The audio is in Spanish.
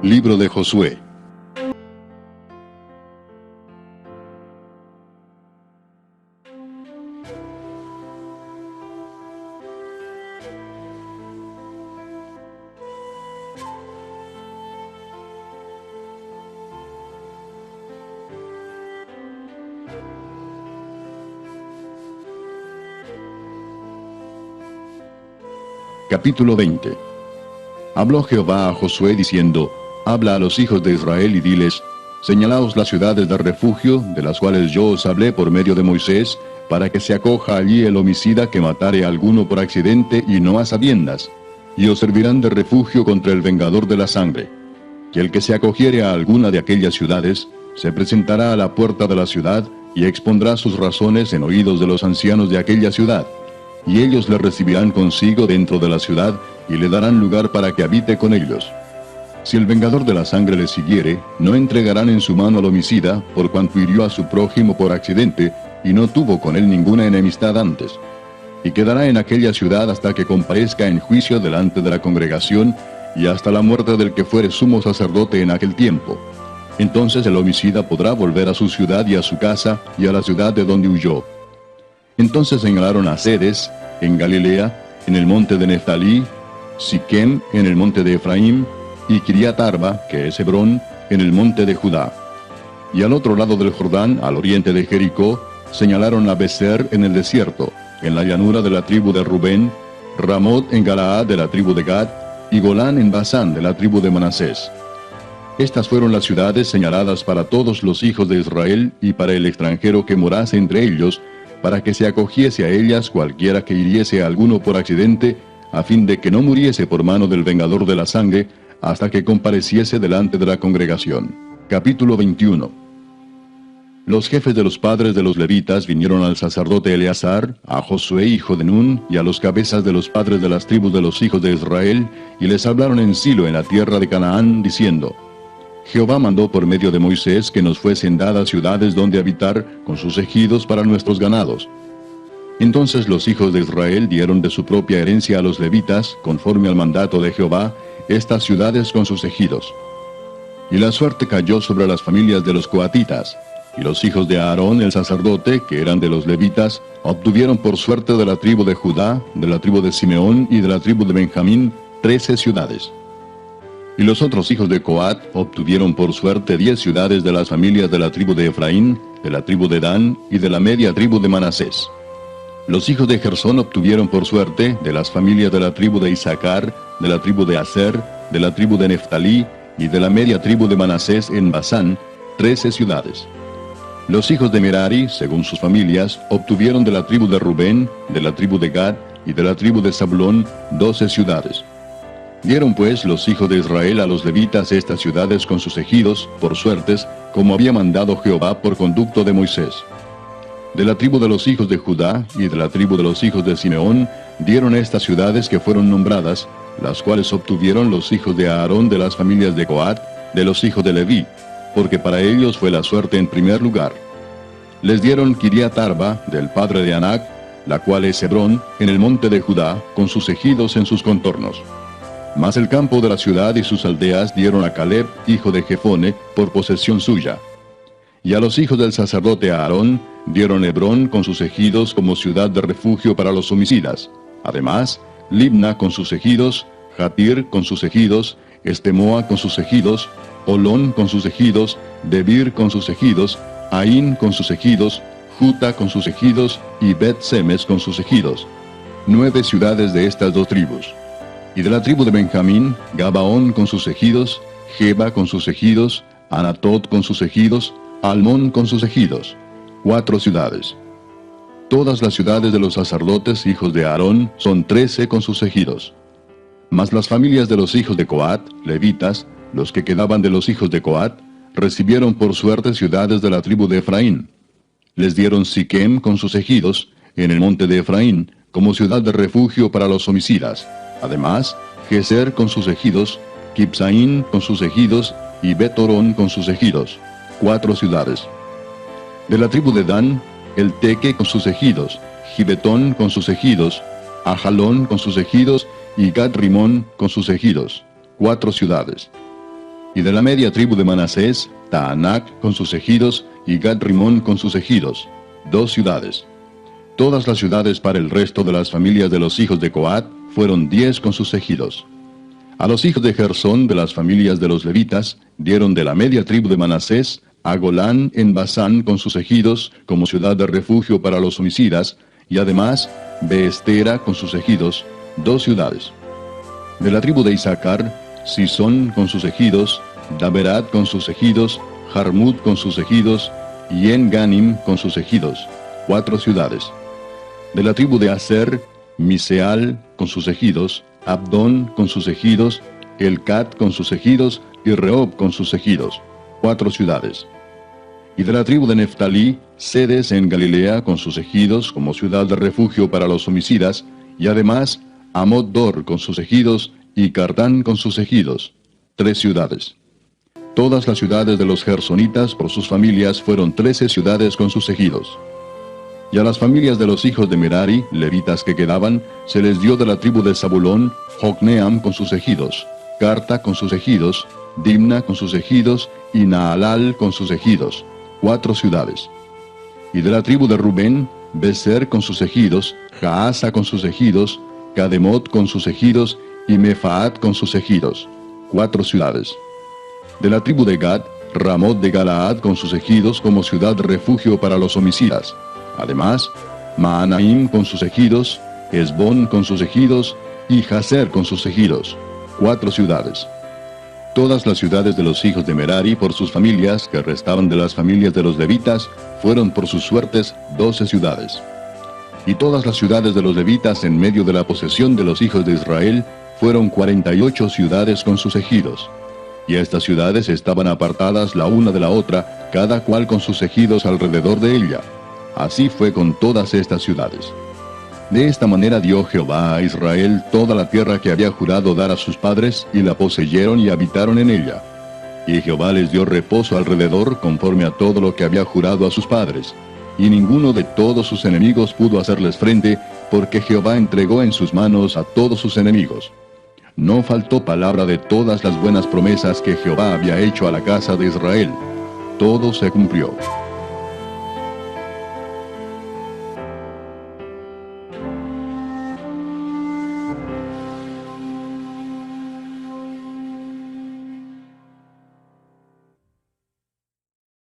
Libro de Josué. Capítulo 20. Habló Jehová a Josué diciendo: Habla a los hijos de Israel y diles: Señalaos las ciudades de refugio, de las cuales yo os hablé por medio de Moisés, para que se acoja allí el homicida que matare a alguno por accidente y no a sabiendas, y os servirán de refugio contra el vengador de la sangre. Y el que se acogiere a alguna de aquellas ciudades, se presentará a la puerta de la ciudad, y expondrá sus razones en oídos de los ancianos de aquella ciudad. Y ellos le recibirán consigo dentro de la ciudad, y le darán lugar para que habite con ellos. Si el vengador de la sangre le siguiere, no entregarán en su mano al homicida, por cuanto hirió a su prójimo por accidente, y no tuvo con él ninguna enemistad antes. Y quedará en aquella ciudad hasta que comparezca en juicio delante de la congregación, y hasta la muerte del que fuere sumo sacerdote en aquel tiempo. Entonces el homicida podrá volver a su ciudad y a su casa, y a la ciudad de donde huyó. Entonces señalaron a Cedes, en Galilea, en el monte de Neftalí, Siquem, en el monte de Efraín, y Kiriat Arba, que es Hebrón, en el monte de Judá. Y al otro lado del Jordán, al oriente de Jericó, señalaron a Beser en el desierto, en la llanura de la tribu de Rubén, Ramot en Galaad de la tribu de Gad, y Golán en Basán de la tribu de Manasés. Estas fueron las ciudades señaladas para todos los hijos de Israel y para el extranjero que morase entre ellos, para que se acogiese a ellas cualquiera que hiriese a alguno por accidente, a fin de que no muriese por mano del vengador de la sangre, hasta que compareciese delante de la congregación. Capítulo 21. Los jefes de los padres de los levitas vinieron al sacerdote Eleazar, a Josué hijo de Nun, y a los cabezas de los padres de las tribus de los hijos de Israel, y les hablaron en Silo, en la tierra de Canaán, diciendo: Jehová mandó por medio de Moisés que nos fuesen dadas ciudades donde habitar, con sus ejidos para nuestros ganados. Entonces los hijos de Israel dieron de su propia herencia a los levitas, conforme al mandato de Jehová, estas ciudades con sus ejidos. Y la suerte cayó sobre las familias de los coatitas, y los hijos de Aarón el sacerdote, que eran de los levitas, obtuvieron por suerte de la tribu de Judá, de la tribu de Simeón y de la tribu de Benjamín 13 ciudades. Y los otros hijos de Coat obtuvieron por suerte 10 ciudades de las familias de la tribu de Efraín, de la tribu de Dan y de la media tribu de Manasés. Los hijos de Gersón obtuvieron por suerte de las familias de la tribu de Isaacar, de la tribu de Aser, de la tribu de Neftalí y de la media tribu de Manasés en Basán 13 ciudades. Los hijos de Merari, según sus familias, obtuvieron de la tribu de Rubén, de la tribu de Gad y de la tribu de Zabulón 12 ciudades. Dieron pues los hijos de Israel a los levitas estas ciudades con sus ejidos, por suertes, como había mandado Jehová por conducto de Moisés. De la tribu de los hijos de Judá y de la tribu de los hijos de Simeón dieron estas ciudades que fueron nombradas, las cuales obtuvieron los hijos de Aarón de las familias de Coat, de los hijos de Leví, porque para ellos fue la suerte en primer lugar. Les dieron Kiriat Arba, del padre de Anac, la cual es Hebrón, en el monte de Judá, con sus ejidos en sus contornos. Mas el campo de la ciudad y sus aldeas dieron a Caleb, hijo de Jefone, por posesión suya. Y a los hijos del sacerdote Aarón dieron Hebrón con sus ejidos como ciudad de refugio para los homicidas. Además, Libna con sus ejidos, Jatir con sus ejidos, Estemoa con sus ejidos, Olón con sus ejidos, Debir con sus ejidos, Aín con sus ejidos, Juta con sus ejidos y Bet-Semes con sus ejidos. 9 ciudades de estas dos tribus. Y de la tribu de Benjamín, Gabaón con sus ejidos, Geba con sus ejidos, Anatot con sus ejidos, Almón con sus ejidos. 4 ciudades. Todas las ciudades de los sacerdotes, hijos de Aarón, son 13 con sus ejidos. Mas las familias de los hijos de Coat, levitas, los que quedaban de los hijos de Coat, recibieron por suerte ciudades de la tribu de Efraín. Les dieron Siquem con sus ejidos, en el monte de Efraín, como ciudad de refugio para los homicidas. Además, Geser con sus ejidos, Kibsaín con sus ejidos y Bet-Orón con sus ejidos. 4 ciudades. De la tribu de Dan, el Teque con sus ejidos, Gibetón con sus ejidos, Ajalón con sus ejidos y Gad-Rimón con sus ejidos. 4 ciudades. Y de la media tribu de Manasés, Taanac con sus ejidos, y Gad-Rimón con sus ejidos, 2 ciudades. Todas las ciudades para el resto de las familias de los hijos de Coat fueron 10 con sus ejidos. A los hijos de Gersón de las familias de los levitas dieron de la media tribu de Manasés a Golán en Basán con sus ejidos como ciudad de refugio para los homicidas, y además Beestera con sus ejidos, 2 ciudades. De la tribu de Isaacar, Sisón con sus ejidos, Daberat con sus ejidos, Jarmut con sus ejidos, y En-Ganim con sus ejidos, 4 ciudades. De la tribu de Aser, Miseal con sus ejidos, Abdón con sus ejidos, Elcat con sus ejidos, y Rehob con sus ejidos, 4 ciudades. Y de la tribu de Neftalí, Sedes en Galilea con sus ejidos como ciudad de refugio para los homicidas, y además Amot-Dor con sus ejidos, y Cardán con sus ejidos, 3 ciudades. Todas las ciudades de los gersonitas por sus familias fueron 13 ciudades con sus ejidos. Y a las familias de los hijos de Merari, levitas que quedaban, se les dio de la tribu de Zabulón, Jocneam con sus ejidos, Carta con sus ejidos, Dimna con sus ejidos, y Naalal con sus ejidos, 4 ciudades. Y de la tribu de Rubén, Beser con sus ejidos, Jaasa con sus ejidos, Cademot con sus ejidos, y Mefaat con sus ejidos, 4 ciudades. De la tribu de Gad, Ramot de Galaad con sus ejidos como ciudad de refugio para los homicidas. Además, Maanaim con sus ejidos, Esbón con sus ejidos, y Jazer con sus ejidos, 4 ciudades. Todas las ciudades de los hijos de Merari por sus familias, que restaban de las familias de los levitas, fueron por sus suertes 12 ciudades. Y todas las ciudades de los levitas en medio de la posesión de los hijos de Israel fueron 48 ciudades con sus ejidos. Y estas ciudades estaban apartadas la una de la otra, cada cual con sus ejidos alrededor de ella. Así fue con todas estas ciudades. De esta manera dio Jehová a Israel toda la tierra que había jurado dar a sus padres, y la poseyeron y habitaron en ella. Y Jehová les dio reposo alrededor, conforme a todo lo que había jurado a sus padres. Y ninguno de todos sus enemigos pudo hacerles frente, porque Jehová entregó en sus manos a todos sus enemigos. No faltó palabra de todas las buenas promesas que Jehová había hecho a la casa de Israel. Todo se cumplió.